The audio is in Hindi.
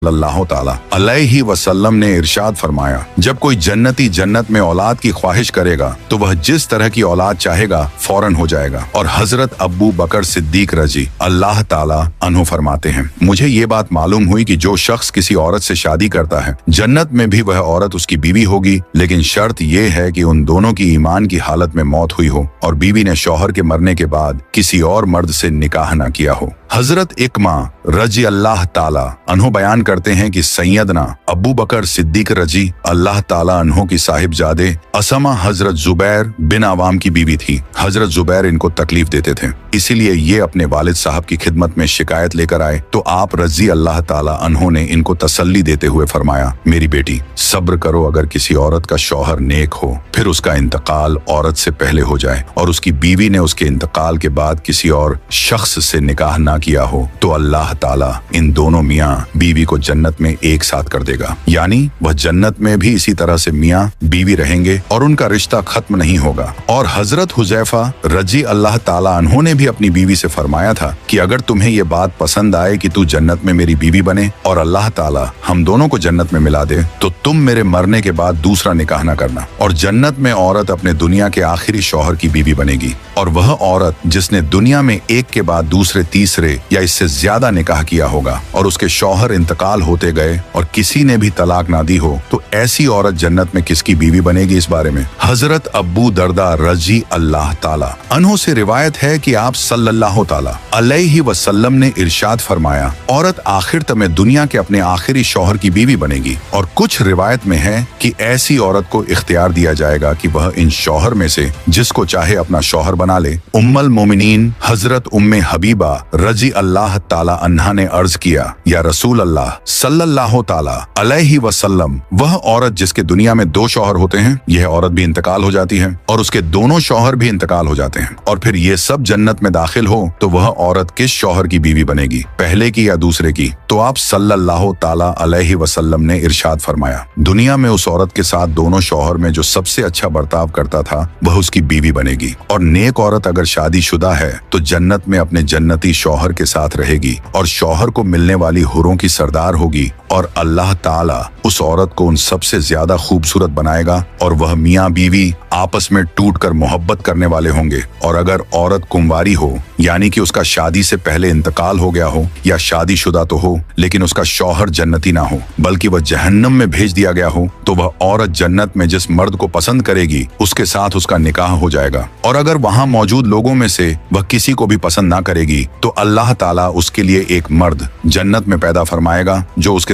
सल्लल्लाहु ताला अलैहि वसल्लम ने इरशाद फरमाया, जब कोई जन्नती जन्नत में औलाद की ख्वाहिश करेगा तो वह जिस तरह की औलाद चाहेगा फौरन हो जाएगा। और हजरत अबू बकर सिद्दीक रजी अल्लाह ताला अन्हु फरमाते हैं, मुझे ये बात मालूम हुई कि जो शख्स किसी औरत से शादी करता है जन्नत में भी वह औरत उसकी बीवी होगी, लेकिन शर्त यह है कि उन दोनों की ईमान की हालत में मौत हुई हो और बीवी ने शौहर के मरने के बाद किसी और मर्द से निकाह न किया हो। हजरत इकमा रजी अल्लाह ताला अन्हो बयान करते हैं कि सैयदना अबू बकर सिद्दीक रजी अल्लाह ताला अन्हो की साहिबजादे असमा हजरत जुबैर बिन आवाम की बीवी थी। हजरत जुबैर इनको तकलीफ देते थे, इसीलिए ये अपने वालिद साहब की खिदमत में शिकायत लेकर आए तो आप रजी अल्लाह ताला अन्हो ने इनको तसल्ली देते हुए फरमाया, मेरी बेटी सब्र करो, अगर किसी औरत का शौहर नेक हो फिर उसका इंतकाल औरत से पहले हो जाए और उसकी बीवी ने उसके इंतकाल के बाद किसी और शख्स से निकाह ना किया हो तो अल्लाह ताला इन दोनों मियाँ बीवी को जन्नत में एक साथ कर देगा, यानी वह जन्नत में भी इसी तरह से मियाँ बीवी रहेंगे और उनका रिश्ता खत्म नहीं होगा। और हजरत हुजैफा रजी अल्लाह ताला अन्हो ने भी अपनी बीवी से फरमाया था कि अगर तुम्हें ये बात पसंद आए कि तू जन्नत में मेरी बीवी बने और अल्लाह ताला हम दोनों को जन्नत में मिला दे तो तुम मेरे मरने के बाद दूसरा निकाह न करना। और जन्नत में औरत अपने दुनिया के आखिरी शौहर की बीवी बनेगी और वह औरत जिसने दुनिया में एक के बाद दूसरे तीसरे या इससे ज्यादा निकाह किया होगा और उसके शौहर इंतकाल होते गए और किसी ने भी तलाक ना दी हो तो ऐसी औरत जन्नत में किसकी बीवी बनेगी। इस बारे में हजरत अबू दरदा रजी अल्लाह ताला अन्हो से रिवायत है कि आप सल्लल्लाहु ताला अलैहि वसल्लम ने इरशाद फरमाया, औरत आखिर तमे दुनिया के अपने आखिरी शौहर की बीवी बनेगी। और कुछ रिवायत में है कि ऐसी औरत को इख्तियार दिया जाएगा कि वह इन शौहर में से जिसको चाहे अपना शौहर बना ले। उम्मुल मोमिनीन हजरत उम्मे हबीबा रजी अल्लाह ताला अन्हा ने अर्ज किया, या रसूल अल्लाह सल्लल्लाहु ताला अलैहि वसल्लम, वह औरत जिसके दुनिया में दो शौहर होते हैं यह औरत भी इंतकाल हो जाती है और उसके दोनों शौहर भी इंतकाल हो जाते हैं और फिर ये सब जन्नत में दाखिल हो तो वह औरत किस शौहर की बीवी बनेगी, पहले की या दूसरे की? तो आप सल्लल्लाहु ताला अलैहि वसल्लम ने इरशाद फरमाया, दुनिया में उस औरत के साथ दोनों शौहर में जो सबसे अच्छा बर्ताव करता था वह उसकी बीवी बनेगी। और नेक औरत अगर शादीशुदा है तो जन्नत में अपने जन्नती शौहर के साथ रहेगी और शौहर को मिलने वाली हुरों की सरदार होगी और अल्लाह ताला उस औरत को उन सबसे ज्यादा खूबसूरत बनाएगा और वह मियाँ बीवी आपस में टूटकर मोहब्बत करने वाले होंगे। और अगर औरत कुंवारी हो यानी कि उसका शादी से पहले इंतकाल हो गया हो या शादीशुदा तो हो लेकिन उसका शौहर जन्नती ना हो बल्कि वह जहन्नम में भेज दिया गया हो तो वह औरत जन्नत में जिस मर्द को पसंद करेगी उसके साथ उसका निकाह हो जाएगा। और अगर वहाँ मौजूद लोगों में से वह किसी को भी पसंद ना करेगी तो अल्लाह ताला उसके लिए एक मर्द जन्नत में पैदा फरमाएगा जो उसके